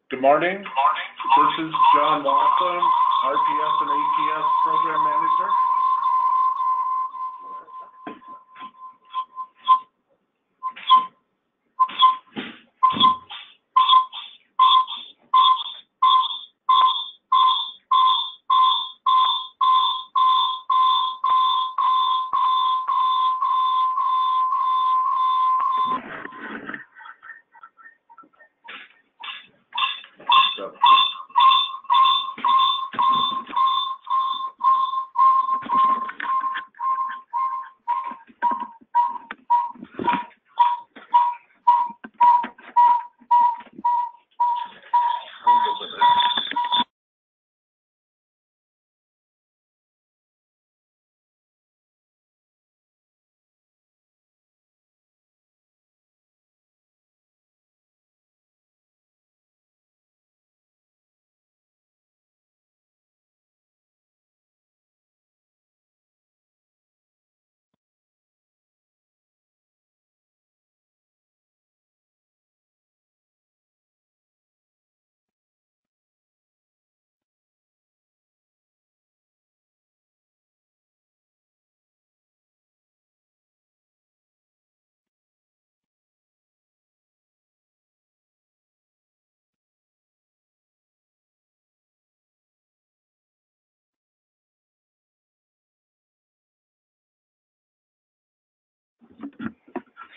Good morning. This is John Watson, RPS and APS Program Manager.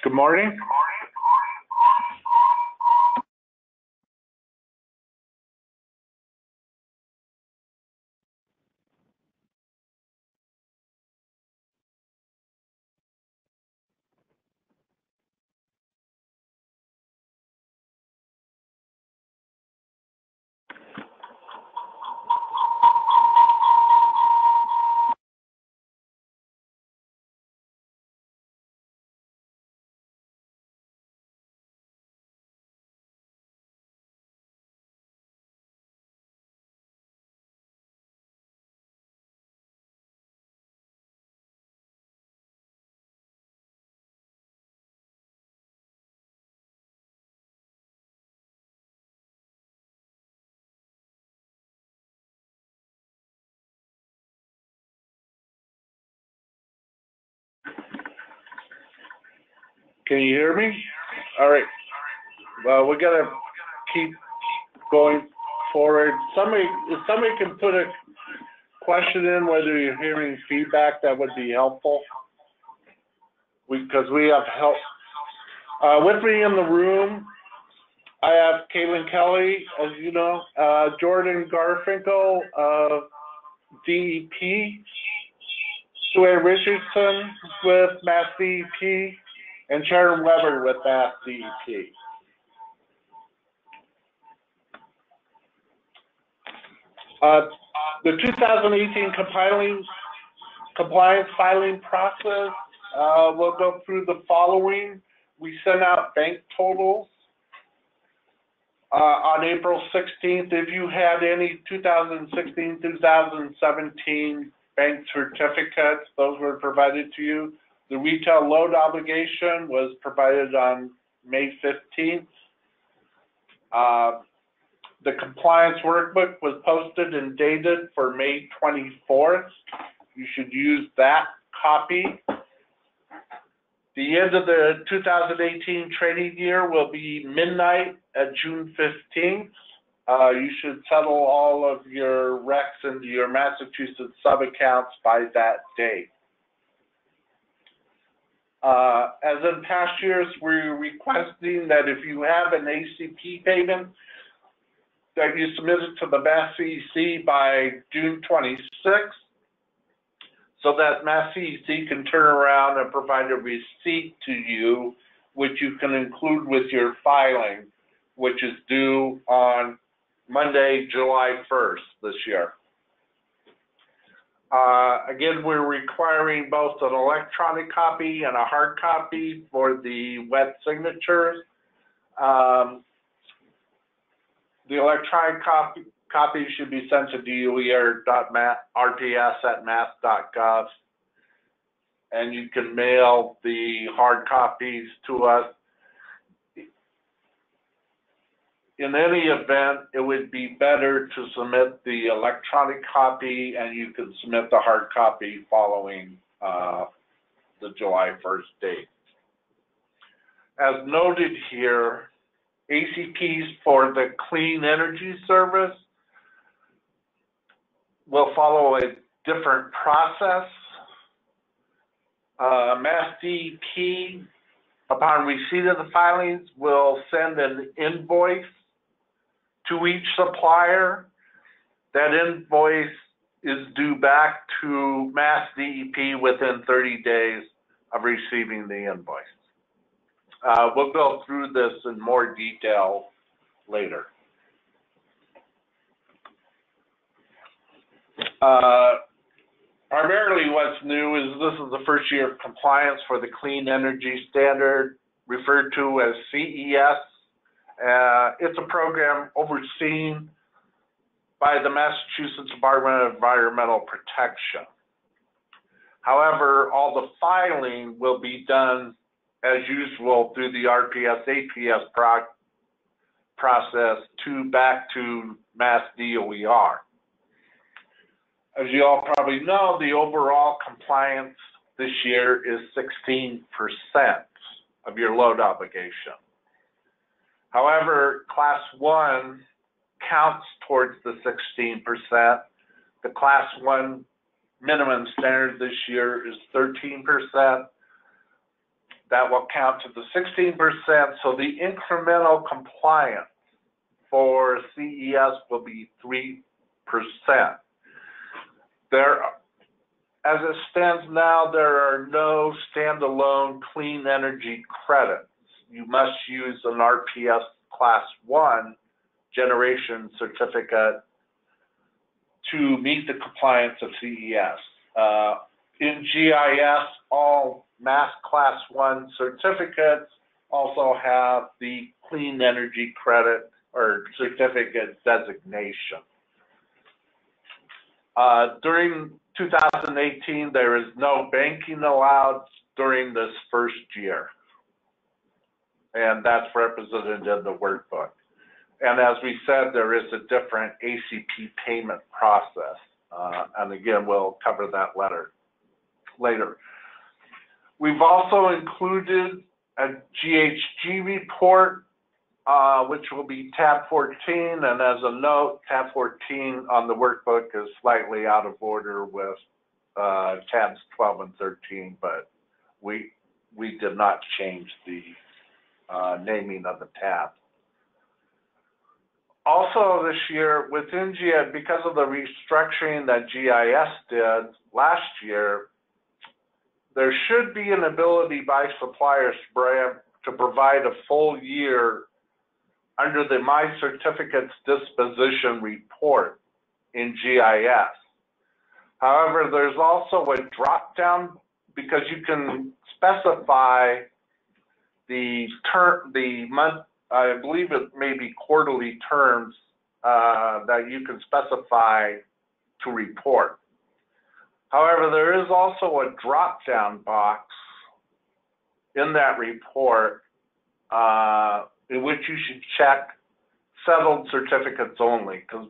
Good morning. Can you hear me? All right. Well, we gotta keep going forward. If somebody can put a question in whether you're hearing feedback, that would be helpful. Because we have help. With me in the room, I have Caitlin Kelly, as you know, Jordan Garfinkel of DEP, Sue Richardson with MassDEP, and Sharon Weber with MassDEP. The 2018 compliance filing process, we'll go through the following. We sent out bank totals on April 16th. If you had any 2016, 2017 bank certificates, those were provided to you. The retail load obligation was provided on May 15th. The compliance workbook was posted and dated for May 24th. You should use that copy. The end of the 2018 trading year will be midnight at June 15th. You should settle all of your RECs into your Massachusetts sub-accounts by that date. As in past years, we're requesting that if you have an ACP payment, that you submit it to the MassCEC by June 26th, so that MassCEC can turn around and provide a receipt to you, which you can include with your filing, which is due on Monday, July 1st this year. Again, we're requiring both an electronic copy and a hard copy for the wet signatures. The electronic copy should be sent to DOE@mass.gov, and you can mail the hard copies to us. in any event, it would be better to submit the electronic copy, and you can submit the hard copy following the July 1st date. As noted here, ACPs for the Clean Energy Service will follow a different process. MassDEP, upon receipt of the filings, will send an invoice to each supplier. That invoice is due back to MassDEP within 30 days of receiving the invoice. We'll go through this in more detail later. Primarily what's new is this is the first year of compliance for the Clean Energy Standard, referred to as CES. It's a program overseen by the Massachusetts Department of Environmental Protection. However, all the filing will be done as usual through the RPS, APS process back to MassDOER. As you all probably know, the overall compliance this year is 16% of your load obligation. However, Class 1 counts towards the 16%. The Class 1 minimum standard this year is 13%. That will count to the 16%, so the incremental compliance for CES will be 3%. As it stands now, there are no standalone clean energy credits. You must use an RPS Class 1 generation certificate to meet the compliance of CES. In GIS, all Mass Class 1 certificates also have the clean energy credit or certificate designation. During 2018, there is no banking allowed during this first year, and that's represented in the workbook. And as we said, there is a different ACP payment process, and again, we'll cover that later. We've also included a GHG report, which will be tab 14, and as a note, tab 14 on the workbook is slightly out of order with tabs 12 and 13, but we did not change the naming of the tab. Also this year, within GIS, because of the restructuring that GIS did last year, there should be an ability by suppliers to provide a full year under the My Certificates Disposition Report in GIS. However, there's also a drop-down because you can specify the month, I believe it may be quarterly terms that you can specify to report. However, there is also a drop-down box in that report in which you should check settled certificates only, because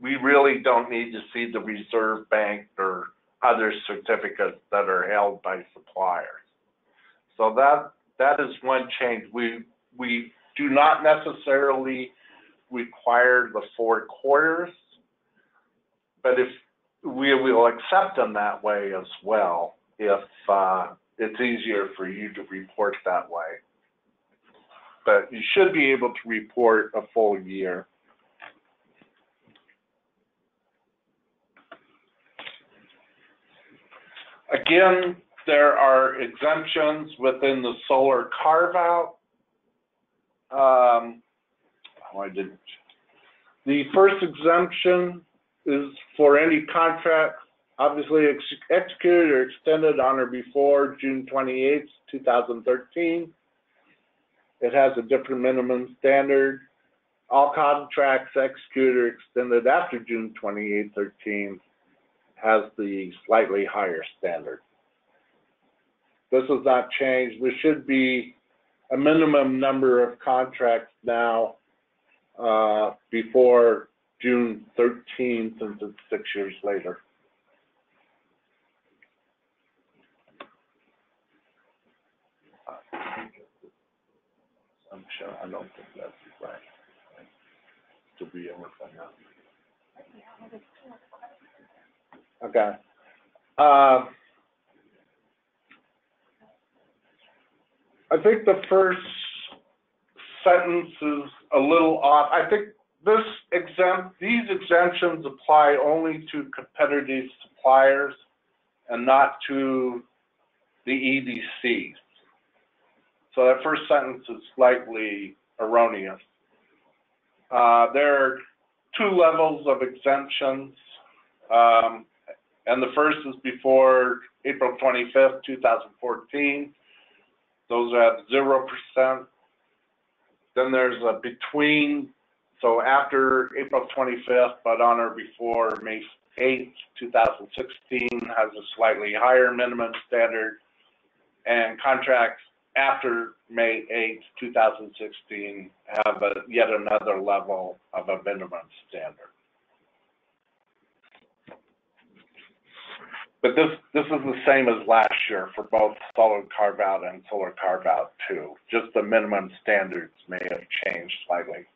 we really don't need to see the Reserve Bank or other certificates that are held by suppliers. So that is one change. We do not necessarily require the 4 quarters, but if we will accept them that way as well if it's easier for you to report that way. But you should be able to report a full year. Again, there are exemptions within the solar carve-out. The first exemption is for any contract, obviously executed or extended on or before June 28, 2013. It has a different minimum standard. All contracts executed or extended after June 28, 2013 has the slightly higher standard. This has not changed. There should be a minimum number of contracts now before June 13th, since it's 6 years later. I'm sure, I don't think that's right. To be able to find out. Okay. I think the first sentence is a little off. I think these exemptions apply only to competitive suppliers and not to the EDCs. So that first sentence is slightly erroneous. There are two levels of exemptions, and the first is before April 25th, 2014. Those are at 0%. Then there's a between, so after April 25th, but on or before May 8th, 2016, has a slightly higher minimum standard, and contracts after May 8th, 2016 have yet another level of a minimum standard. But this is the same as last year for both solar Carve-Out and solar Carve-Out 2. Just the minimum standards may have changed slightly.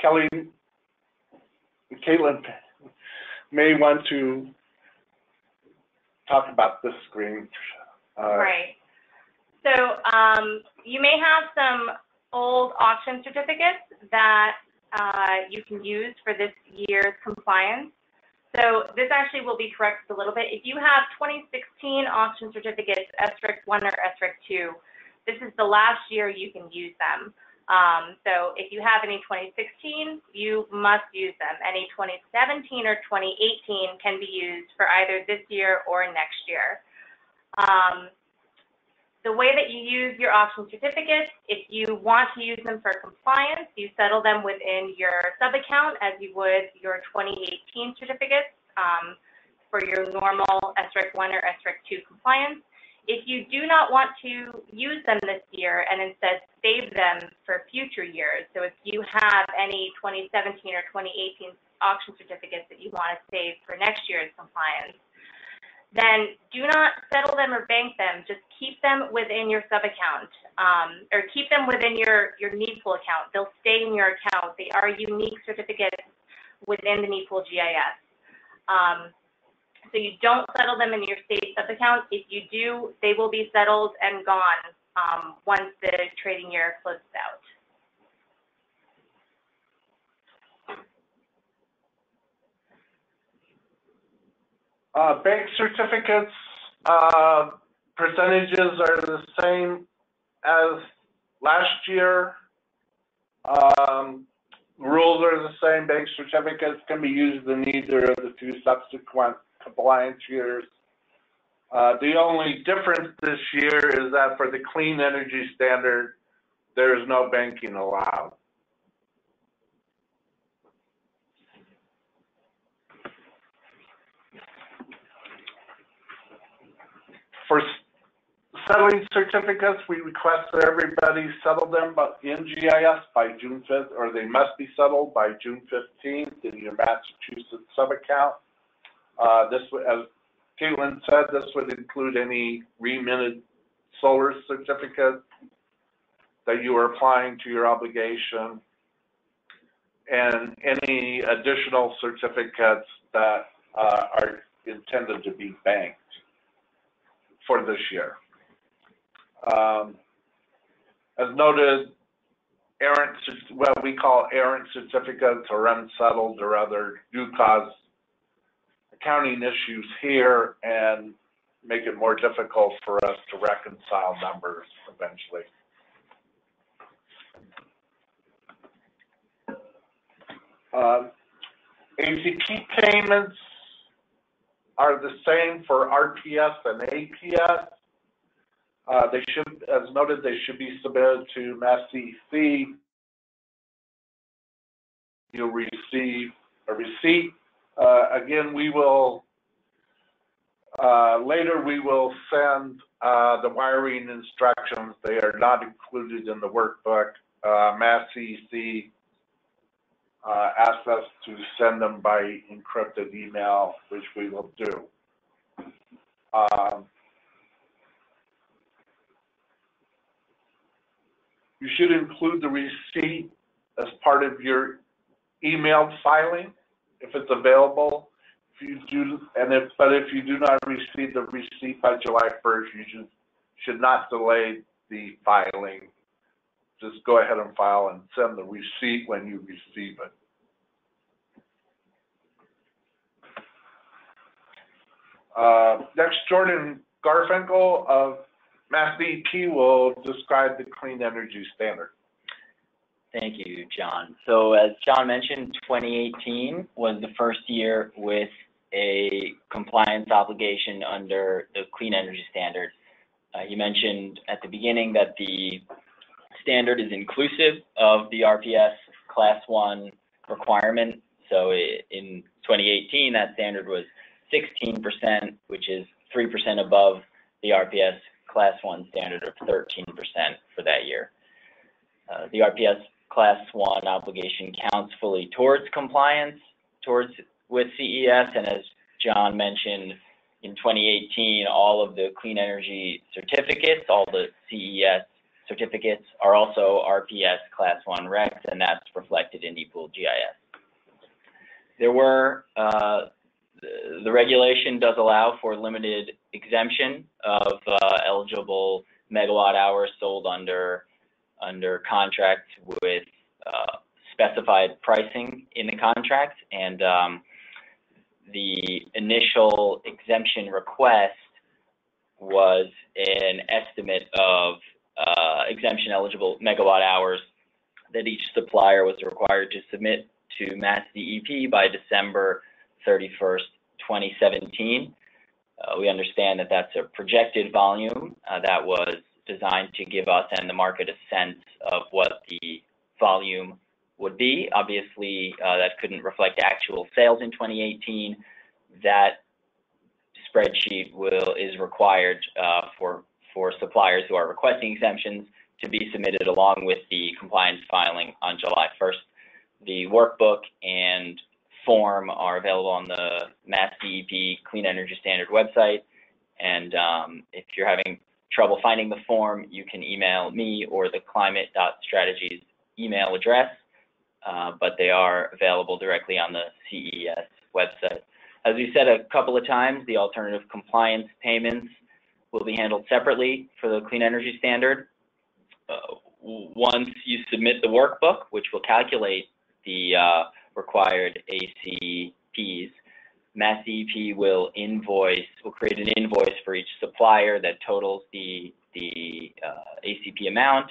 Caitlin may want to talk about this screen. Right. So you may have some old auction certificates that you can use for this year's compliance. So this actually will be corrected a little bit. If you have 2016 auction certificates, SRIC 1 or SRIC 2, this is the last year you can use them. So if you have any 2016, you must use them. Any 2017 or 2018 can be used for either this year or next year. The way that you use your auction certificates, if you want to use them for compliance, you settle them within your sub-account as you would your 2018 certificates for your normal SRIC 1 or SRIC 2 compliance. If you do not want to use them this year and instead save them for future years, so if you have any 2017 or 2018 auction certificates that you want to save for next year's compliance, then do not settle them or bank them. Just keep them within your sub-account, or keep them within your needful account. They'll stay in your account. They are unique certificates within the needful GIS. So you don't settle them in your state sub-account. If you do, they will be settled and gone once the trading year closes out. Bank certificates, percentages are the same as last year. Rules are the same. Bank certificates can be used in either of the two subsequent compliance years. The only difference this year is that for the clean energy standard, there is no banking allowed. For settling certificates, we request that everybody settle them in GIS by June 5th, or they must be settled by June 15th in your Massachusetts sub-account. This, as Caitlin said, this would include any reminted solar certificate that you are applying to your obligation, and any additional certificates that are intended to be banked for this year. As noted, what we call errant certificates or unsettled or other do cause accounting issues here and make it more difficult for us to reconcile numbers eventually. ACP payments are the same for RPS and APS. They should, as noted, they should be submitted to MassDEP. You'll receive a receipt. Again, we will, later we will send the wiring instructions, they are not included in the workbook. MassDEP asked us to send them by encrypted email, which we will do. You should include the receipt as part of your emailed filing, if it's available. If you do, but if you do not receive the receipt by July 1st, you should not delay the filing. Just go ahead and file and send the receipt when you receive it. Next, Jordan Garfinkel of MassDEP will describe the clean energy standard. Thank you, John. So as John mentioned, 2018 was the first year with a compliance obligation under the clean energy standard. You mentioned at the beginning that the standard is inclusive of the RPS Class 1 requirement. So in 2018, that standard was 16%, which is 3% above the RPS Class 1 standard of 13% for that year. The RPS Class 1 obligation counts fully towards compliance with CES, and as John mentioned, in 2018, all of the clean energy certificates, all the CES certificates are also RPS Class 1 recs, and that's reflected in ePool GIS. There were, the regulation does allow for limited exemption of eligible megawatt hours sold under contracts with specified pricing in the contract, and the initial exemption request was an estimate of exemption eligible megawatt hours that each supplier was required to submit to MassDEP by December 31st, 2017. We understand that that's a projected volume that was designed to give us and the market a sense of what the volume would be. Obviously, that couldn't reflect actual sales in 2018. That spreadsheet is required for suppliers who are requesting exemptions to be submitted along with the compliance filing on July 1st. The workbook and form are available on the MassDEP Clean Energy Standard website, and if you're having trouble finding the form, you can email me or the climate.strategies email address, but they are available directly on the CES website. As we said a couple of times, the alternative compliance payments will be handled separately for the Clean Energy Standard. Once you submit the workbook, which will calculate the required ACPs, MassDEP will create an invoice for each supplier that totals the ACP amount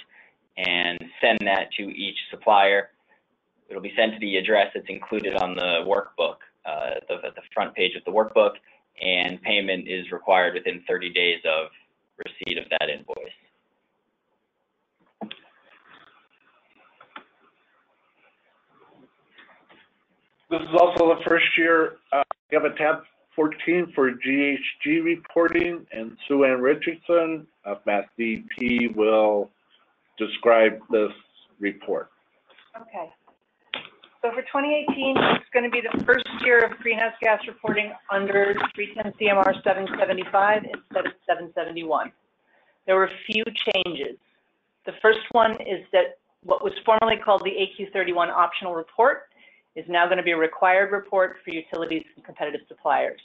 and send that to each supplier. It'll be sent to the address that's included on the workbook, at the front page of the workbook, and payment is required within 30 days of receipt of that invoice. This is also the first year we have a tab 14 for GHG reporting, and Sue Ann Richardson of MassDEP will describe this report. Okay. So for 2018, it's going to be the first year of greenhouse gas reporting under 310 CMR 775 instead of 771. There were a few changes. The first one is that what was formerly called the AQ31 optional report is now going to be a required report for utilities and competitive suppliers.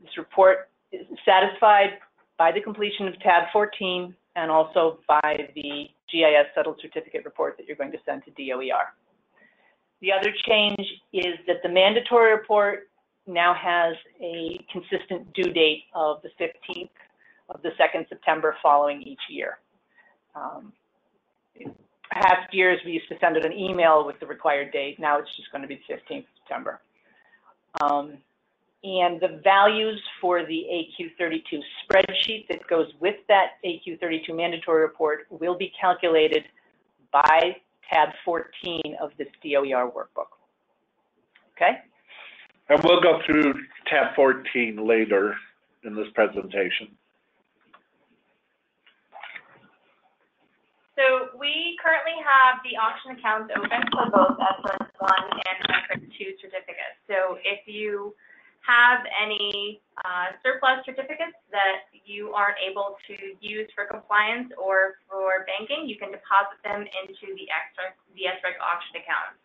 This report is satisfied by the completion of tab 14 and also by the GIS settled certificate report that you're going to send to DOER. The other change is that the mandatory report now has a consistent due date of the 15th of the 2nd September following each year. Past years, we used to send it an email with the required date. Now it's just going to be the 15th of September. And the values for the AQ32 spreadsheet that goes with that AQ32 mandatory report will be calculated by tab 14 of this DOER workbook. Okay? And we'll go through tab 14 later in this presentation. So we currently have the auction accounts open for both SREC 1 and SREC 2 certificates. So if you have any surplus certificates that you aren't able to use for compliance or for banking, you can deposit them into the SREC auction accounts.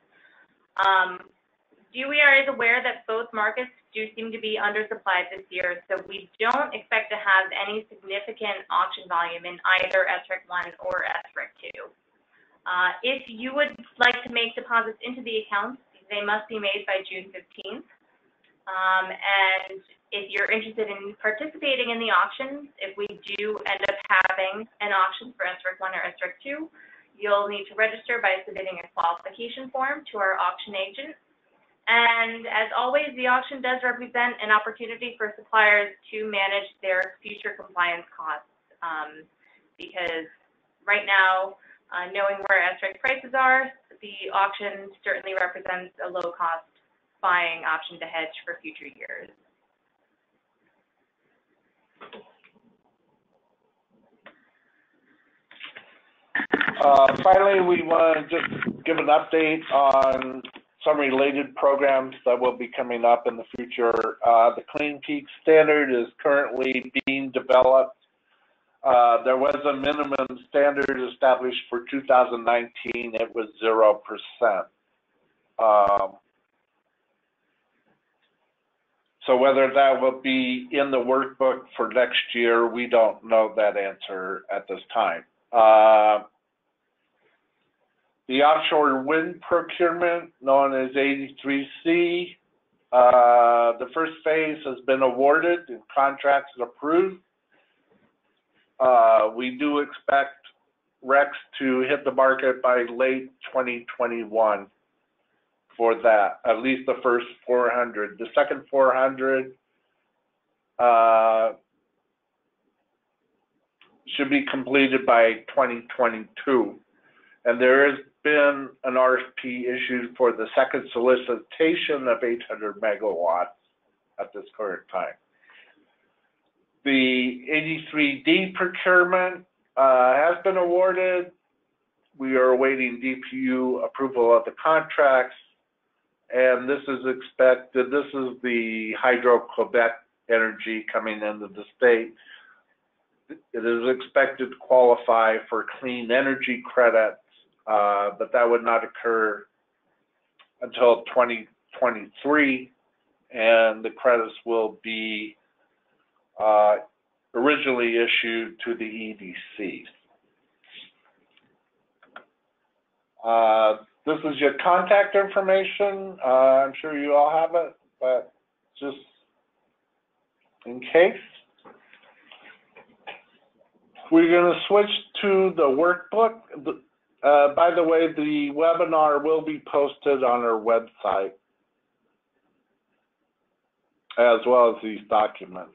DOER is aware that both markets do seem to be undersupplied this year, so we don't expect to have any significant auction volume in either SREC 1 or SREC 2. If you would like to make deposits into the accounts, they must be made by June 15th. And if you're interested in participating in the auctions, if we do end up having an auction for SREC 1 or SREC 2, you'll need to register by submitting a qualification form to our auction agent. And as always, the auction does represent an opportunity for suppliers to manage their future compliance costs, because right now, knowing where SREC prices are, the auction certainly represents a low-cost buying option to hedge for future years. Finally, we want to just give an update on some related programs that will be coming up in the future. The Clean Peak standard is currently being developed. There was a minimum standard established for 2019. It was 0%. So whether that will be in the workbook for next year, we don't know that answer at this time. The offshore wind procurement, known as 83C, the first phase has been awarded and contracts approved. We do expect RECs to hit the market by late 2021 for that, at least the first 400. The second 400 should be completed by 2022. And there has been an RFP issued for the second solicitation of 800 megawatts at this current time. The 83D procurement has been awarded. We are awaiting DPU approval of the contracts, and this is expected. This is the Hydro-Quebec energy coming into the state. It is expected to qualify for clean energy credits, but that would not occur until 2023, and the credits will be originally issued to the EDCs. This is your contact information. I'm sure you all have it, but just in case. We're going to switch to the workbook. By the way, the webinar will be posted on our website, as well as these documents.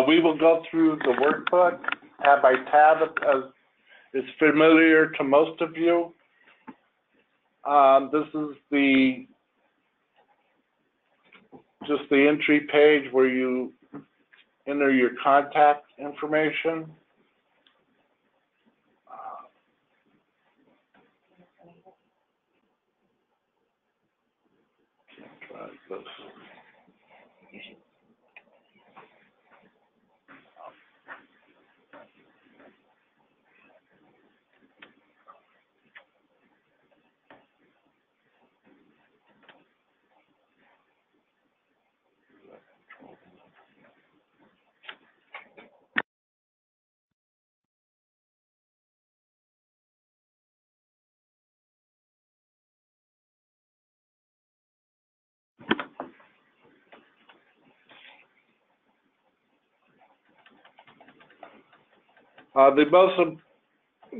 We will go through the workbook tab by tab as it's familiar to most of you. This is just the entry page where you enter your contact information. Try this.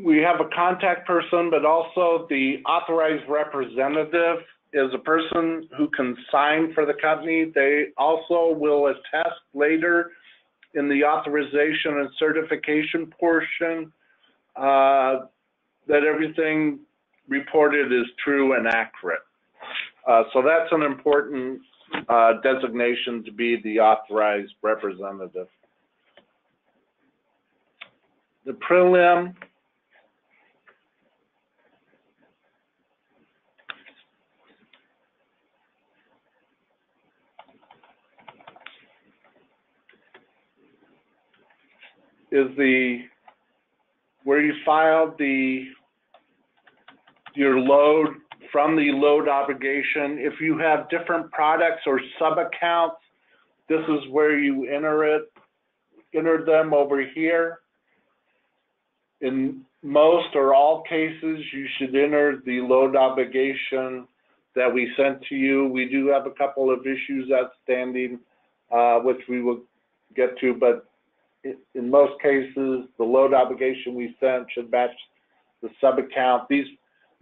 We have a contact person, but also the authorized representative is a person who can sign for the company. They also will attest later in the authorization and certification portion that everything reported is true and accurate. So that's an important designation to be the authorized representative. The prelim is where you filed your load from the load obligation. If you have different products or sub-accounts, this is where you enter them over here. In most or all cases, you should enter the load obligation that we sent to you. We do have a couple of issues outstanding, which we will get to, but in most cases, the load obligation we sent should match the sub-account. These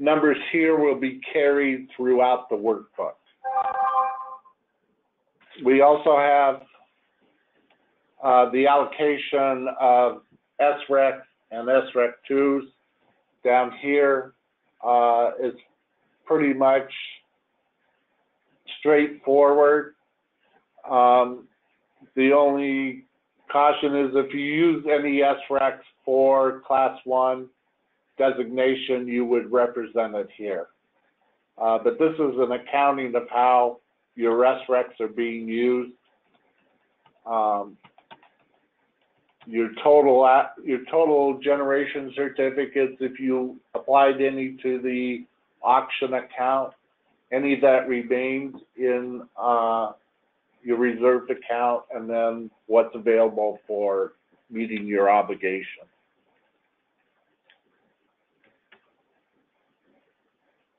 numbers here will be carried throughout the workbook. We also have the allocation of SREC and SREC2s down here. It's pretty much straightforward. The only caution is if you use any SRECs for Class 1 designation, you would represent it here. But this is an accounting of how your SRECs are being used. Your total generation certificates, if you applied any to the auction account, any that remains in your reserved account, and then what's available for meeting your obligation.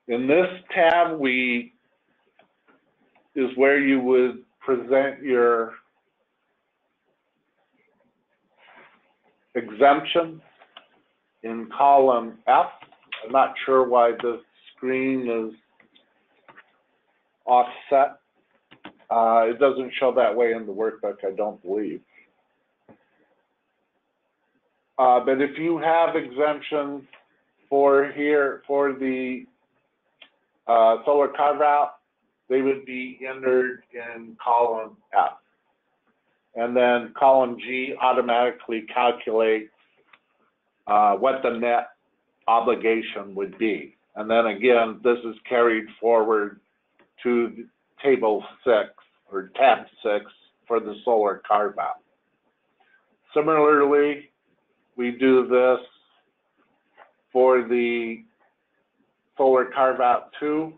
In this tab, is where you would present your exemption in column F. I'm not sure why the screen is offset. It doesn't show that way in the workbook, I don't believe. But if you have exemptions for the solar carve-out, they would be entered in column F. And then column G automatically calculates what the net obligation would be. And then again, this is carried forward to table 6 or tab 6 for the solar carve-out. Similarly, we do this for the solar carve-out 2.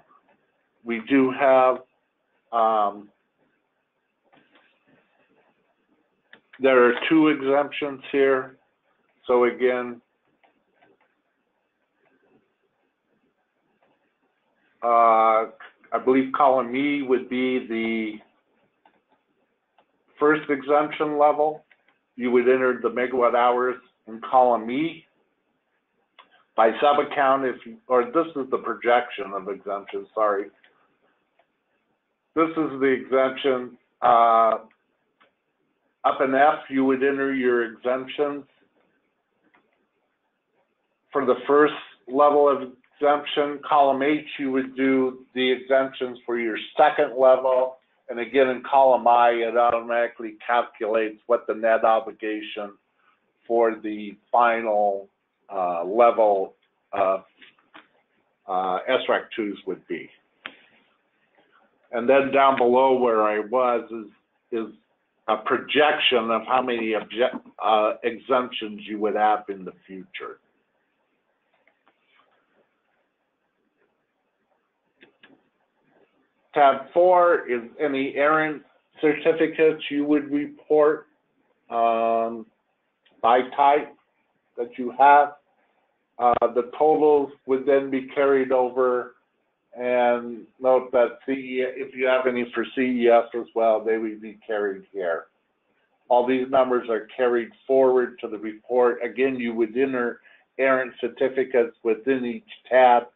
We do have there are 2 exemptions here. So again, I believe column E would be the first exemption level. You would enter the megawatt hours in column E. By sub-account, or this is the projection of exemptions, sorry. This is the exemption up in F, you would enter your exemptions. For the first level of exemption, column H, you would do the exemptions for your second level. And again, in column I, it automatically calculates what the net obligation for the final level of SRAC 2s would be. And then down below where I was is a projection of how many exemptions you would have in the future. Tab 4 is any errant certificates you would report by type that you have. The totals would then be carried over, and note that CES, if you have any for CES as well, they would be carried here. All these numbers are carried forward to the report. Again, you would enter errant certificates within each tab,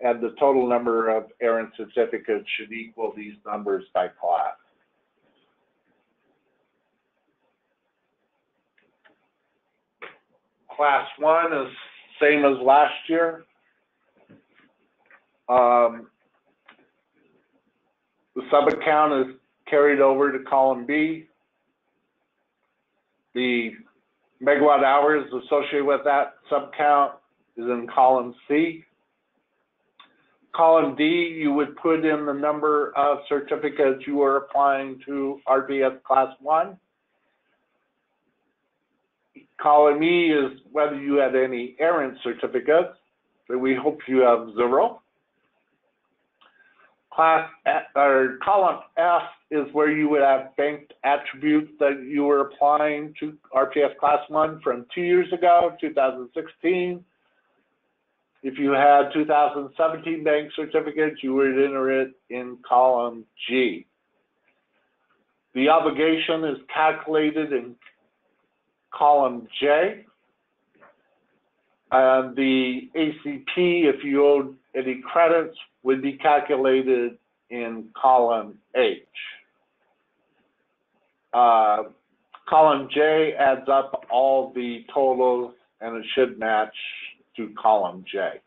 and the total number of errant certificates should equal these numbers by class. Class 1 is same as last year. The sub-account is carried over to column B. The megawatt hours associated with that sub-count is in column C. Column D, you would put in the number of certificates you are applying to RPS Class 1. Column E is whether you had any errant certificates, so we hope you have 0. Column F is where you would have banked attributes that you were applying to RPS Class 1 from 2 years ago, 2016. If you had 2017 bank certificates, you would enter it in column G. The obligation is calculated in column J. And the ACP, if you owed any credits, would be calculated in column H. Column J adds up all the totals, and it should match to column J.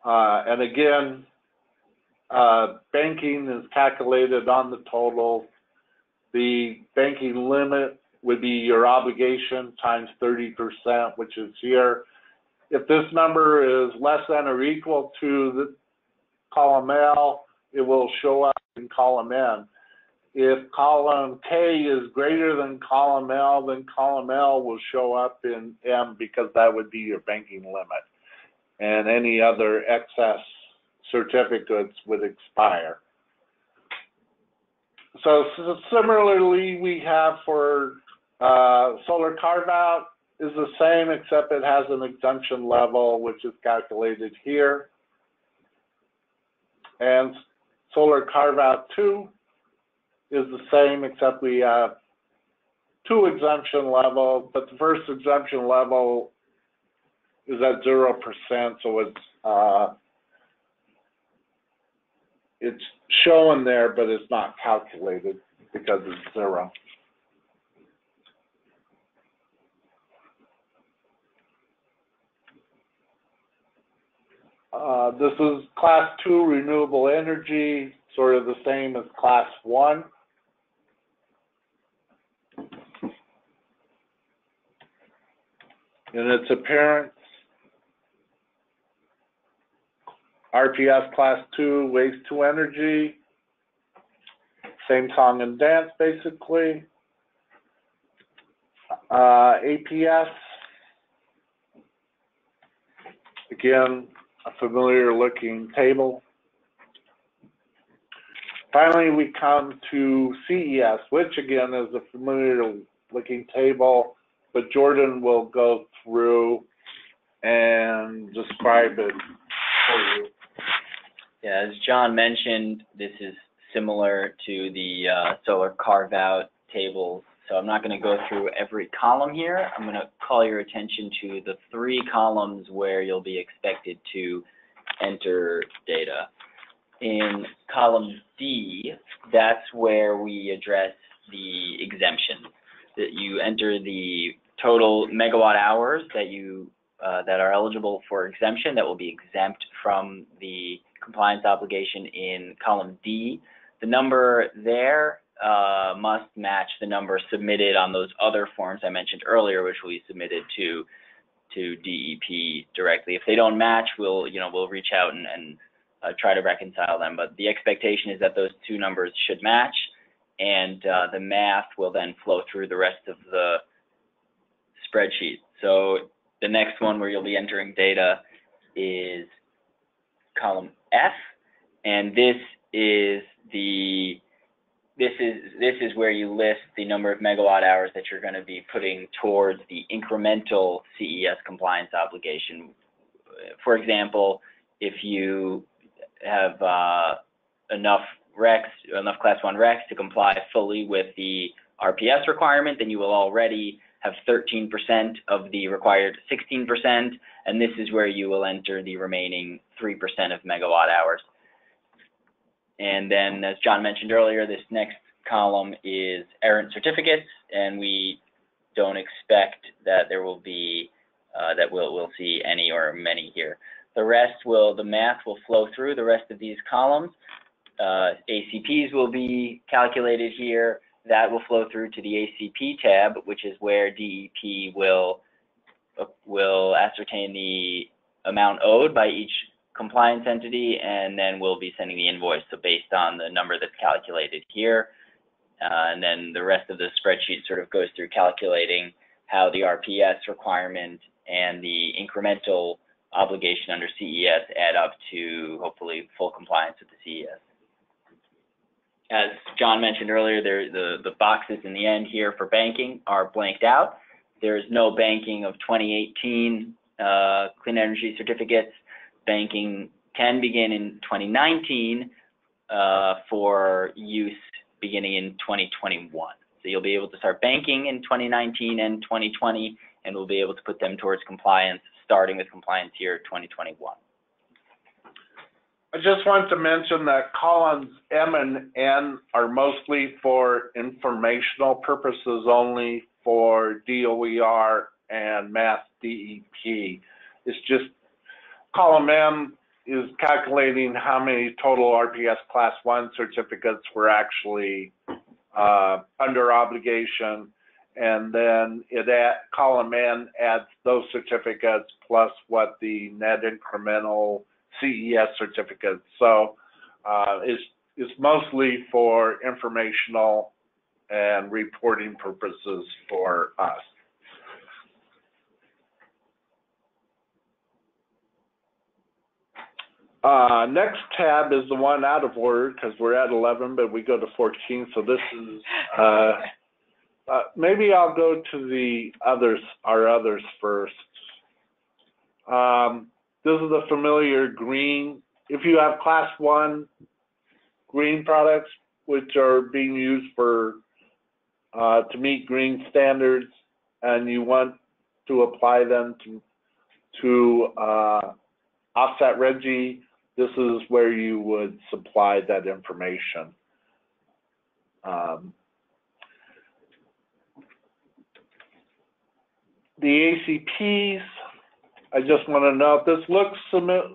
And again, banking is calculated on the total. The banking limit would be your obligation times 30%, which is here. If this number is less than or equal to the column L, it will show up in column N. If column K is greater than column L, then column L will show up in M because that would be your banking limit. And any other excess certificates would expire. So similarly, we have for solar carve-out is the same, except it has an exemption level, which is calculated here. And solar carve-out 2 is the same, except we have 2 exemption levels, but the first exemption level is at 0%, so it's shown there, but it's not calculated because it's 0. This is class 2 renewable energy, sort of the same as class 1. In its appearance, RPS class 2 waste to energy, same song and dance basically. APS, again, a familiar looking table. Finally, we come to CES, which again is a familiar looking table, but Jordan will go through and describe it for you. Yeah, as John mentioned, this is similar to the solar carve-out tables. So I'm not going to go through every column here. I'm going to call your attention to the 3 columns where you'll be expected to enter data. in column D, that's where we address the exemption. That you enter the total megawatt hours that you that are eligible for exemption that will be exempt from the compliance obligation in column D. The number there must match the number submitted on those other forms I mentioned earlier, which will be submitted to DEP directly. If they don't match, we'll reach out and try to reconcile them. But the expectation is that those two numbers should match, and the math will then flow through the rest of the spreadsheet. So the next one where you'll be entering data is column F, and this is where you list the number of megawatt hours that you're going to be putting towards the incremental CES compliance obligation. For example, if you have enough Class 1 RECs to comply fully with the RPS requirement, then you will already have 13% of the required 16%, and this is where you will enter the remaining 3% of megawatt hours. And then, as John mentioned earlier, this next column is errant certificates, and we don't expect that there will be, that we'll see any or many here. The math will flow through the rest of these columns. ACPs will be calculated here. That will flow through to the ACP tab, which is where DEP will ascertain the amount owed by each compliance entity, and then we'll be sending the invoice, so based on the number that's calculated here. And then the rest of the spreadsheet sort of goes through calculating how the RPS requirement and the incremental obligation under CES add up to hopefully full compliance with the CES. As John mentioned earlier, the boxes in the end here for banking are blanked out. There is no banking of 2018 clean energy certificates. Banking can begin in 2019 for use beginning in 2021. So you'll be able to start banking in 2019 and 2020, and we'll be able to put them towards compliance, starting with compliance year 2021. I just want to mention that columns M and N are mostly for informational purposes only for DOER and MassDEP. It's just column M is calculating how many total RPS Class 1 certificates were actually under obligation, and then column N adds those certificates plus what the net incremental CES certificates. So it's mostly for informational and reporting purposes for us. Next tab is the one out of order because we're at 11, but we go to 14. So this is, maybe I'll go to our others first. This is the familiar green. If you have Class 1 green products, which are being used for to meet green standards, and you want to apply them to offset RGGI, this is where you would supply that information. The ACPs, I just want to note, this looks familiar,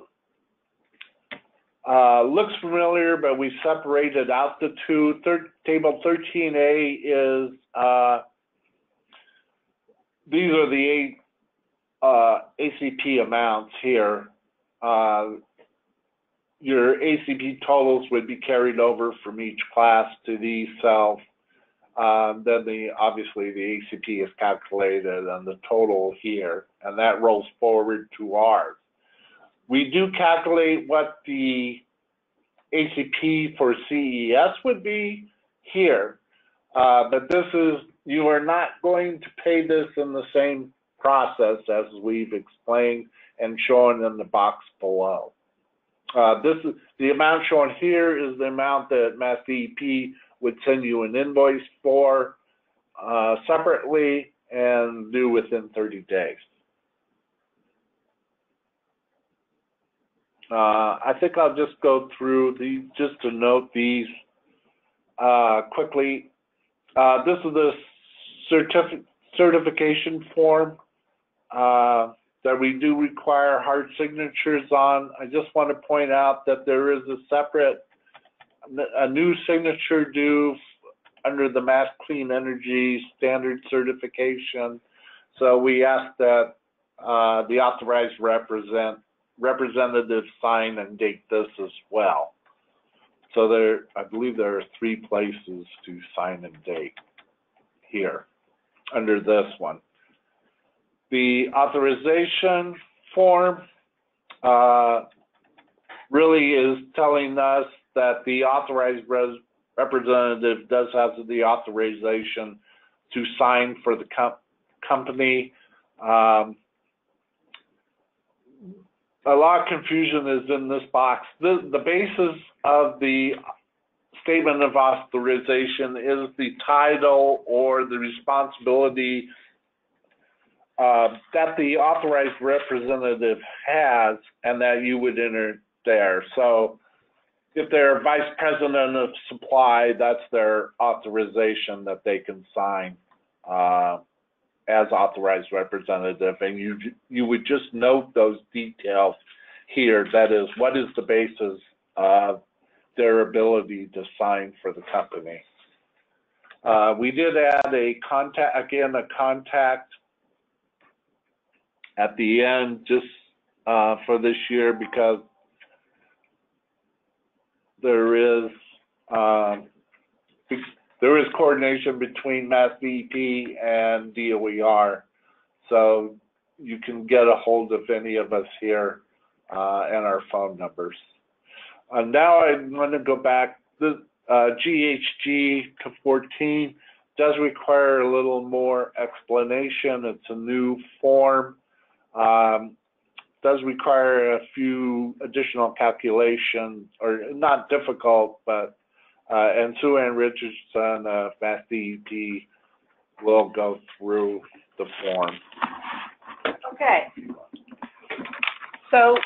but we separated out the two. Table 13A is, these are the ACP amounts here. Your ACP totals would be carried over from each class to these cells. Then obviously the ACP is calculated and the total here, and that rolls forward to ours. We do calculate what the ACP for CES would be here, but you are not going to pay this in the same process as we've explained and shown in the box below. The amount shown here is the amount that MassDEP would send you an invoice for separately and due within 30 days. I think I'll just go through these, just to note these quickly. This is the certification form that we do require hard signatures on. I just want to point out that there is a new signature due under the Mass Clean Energy Standard Certification. So we ask that the authorized representative sign and date this as well. So I believe there are 3 places to sign and date here under this one. The authorization form really is telling us that the authorized representative does have the authorization to sign for the company. A lot of confusion is in this box. The basis of the statement of authorization is the title or the responsibility that the authorized representative has, and that you would enter there. So if they're vice president of supply, that's their authorization that they can sign as authorized representative, and you would just note those details here. That is, what is the basis of their ability to sign for the company. We did add a contact at the end just for this year, because there is coordination between MassDEP and DOER, so you can get a hold of any of us here and our phone numbers. Now I'm going to go back. The GHG 14 does require a little more explanation. It's a new form. Does require a few additional calculations, or not difficult, but and Sue Ann Richardson of MassDEP will go through the form. Okay. So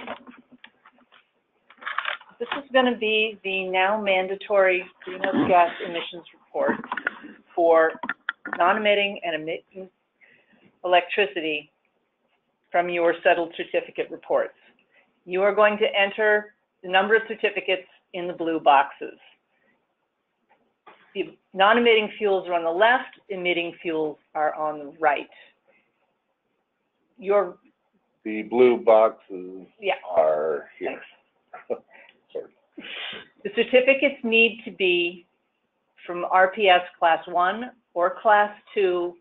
this is going to be the now mandatory greenhouse gas emissions report for non-emitting and emitting electricity from your settled certificate reports. You are going to enter the number of certificates in the blue boxes. The non-emitting fuels are on the left, emitting fuels are on the right. The blue boxes are here. Sorry. The certificates need to be from RPS Class 1 or Class 2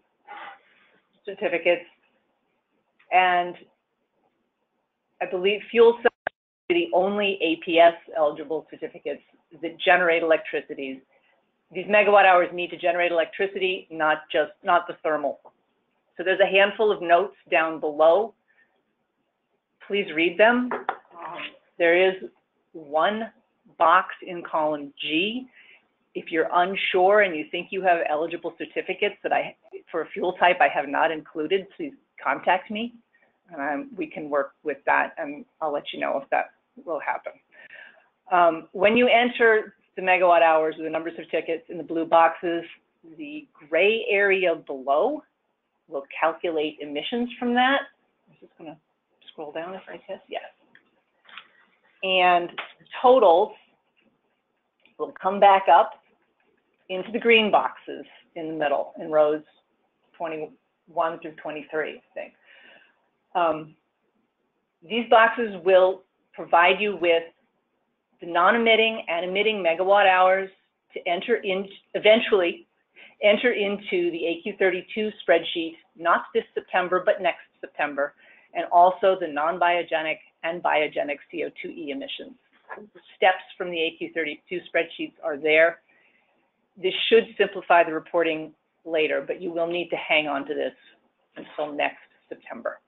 certificates, and I believe fuel cells are the only APS eligible certificates that generate electricity. These megawatt hours need to generate electricity, not the thermal. So there's a handful of notes down below. Please read them. There is one box in column G. If you're unsure and you think you have eligible certificates that for a fuel type I have not included, please contact me. We can work with that, and I'll let you know if that will happen. When you enter the megawatt hours or the number of certificates in the blue boxes, the gray area below will calculate emissions from that. I'm just going to scroll down if I can. Yes. And totals will come back up into the green boxes in the middle, in rows 21 through 23, I think. These boxes will provide you with the non-emitting and emitting megawatt hours to eventually enter into the AQ32 spreadsheet, not this September, but next September, and also the non-biogenic and biogenic CO2e emissions. The steps from the AQ32 spreadsheets are there. This should simplify the reporting later, but you will need to hang on to this until next September.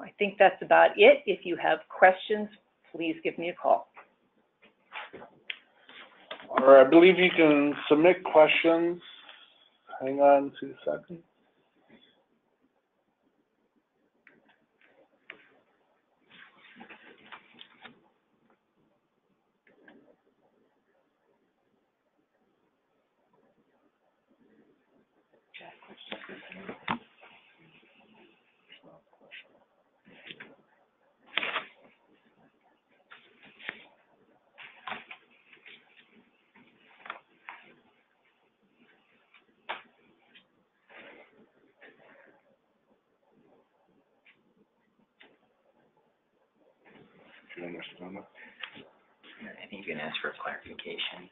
I think that's about it. If you have questions, please give me a call. Or I believe you can submit questions. Hang on 2 seconds. understand it. I think you can ask for clarification,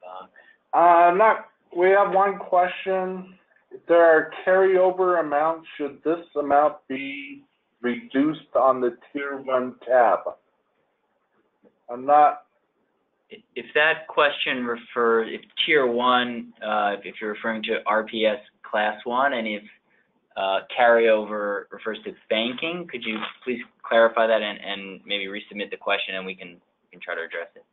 Bob. We have one question. If there are carryover amounts, should this amount be reduced on the Tier 1 tab? I'm not, If that question refers, if Tier 1, if you're referring to RPS Class 1, and if carryover refers to banking, could you please clarify that and maybe resubmit the question, and we can try to address it?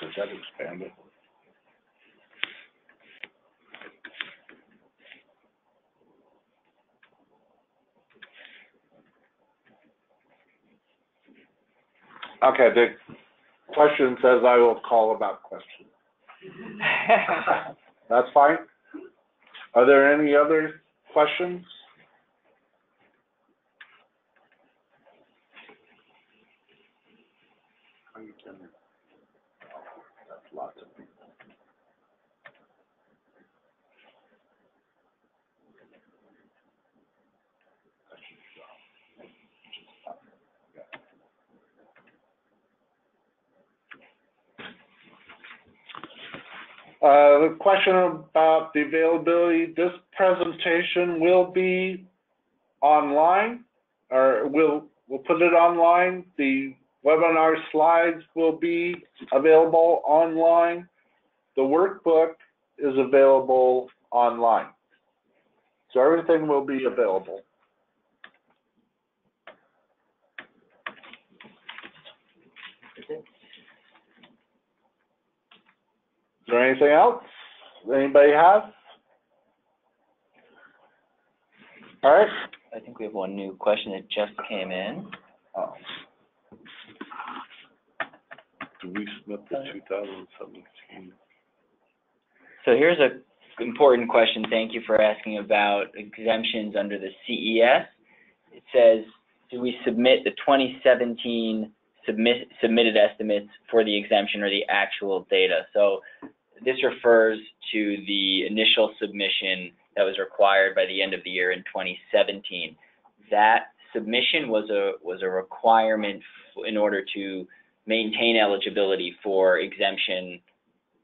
does that expand it? Okay, the question says I will call about questions. That's fine. Are there any other questions? That's lots of people. The question about the availability, this presentation will be online, or we'll put it online. The webinar slides will be available online. The workbook is available online. So everything will be available. Is there anything else anybody have? All right. I think we have one new question that just came in. Oh. Do we submit the 2017? So here's an important question. Thank you for asking about exemptions under the CES. It says, do we submit the 2017 submitted estimates for the exemption or the actual data? So this refers to the initial submission that was required by the end of the year in 2017. That submission was a requirement in order to maintain eligibility for exemption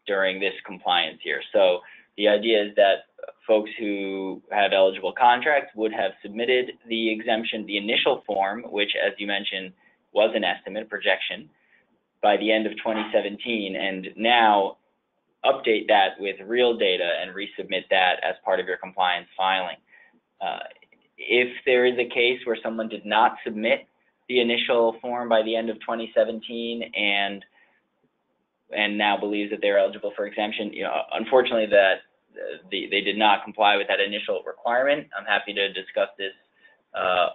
during this compliance year. So the idea is that folks who have eligible contracts would have submitted the exemption, the initial form, which, as you mentioned, was an estimate, projection, by the end of 2017, and now update that with real data and resubmit that as part of your compliance filing. If there is a case where someone did not submit the initial form by the end of 2017 and now believes that they're eligible for exemption, unfortunately that they did not comply with that initial requirement. I'm happy to discuss this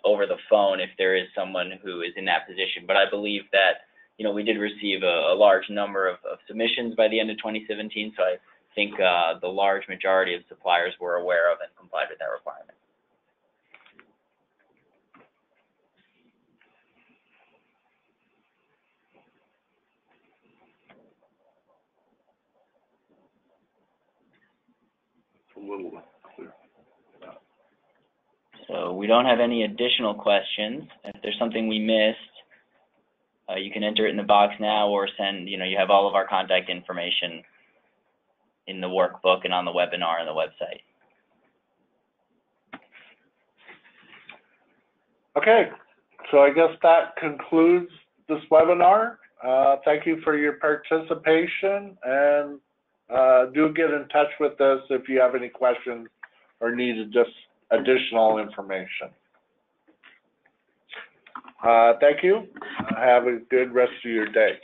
over the phone if there is someone who is in that position. But I believe that we did receive a large number of submissions by the end of 2017, so I think the large majority of suppliers were aware of and complied with that requirement. It's a little clear. So we don't have any additional questions. If there's something we missed, you can enter it in the box now or send, you have all of our contact information in the workbook and on the webinar and the website. Okay, so I guess that concludes this webinar. Thank you for your participation, and do get in touch with us if you have any questions or need just additional information. Thank you. Have a good rest of your day.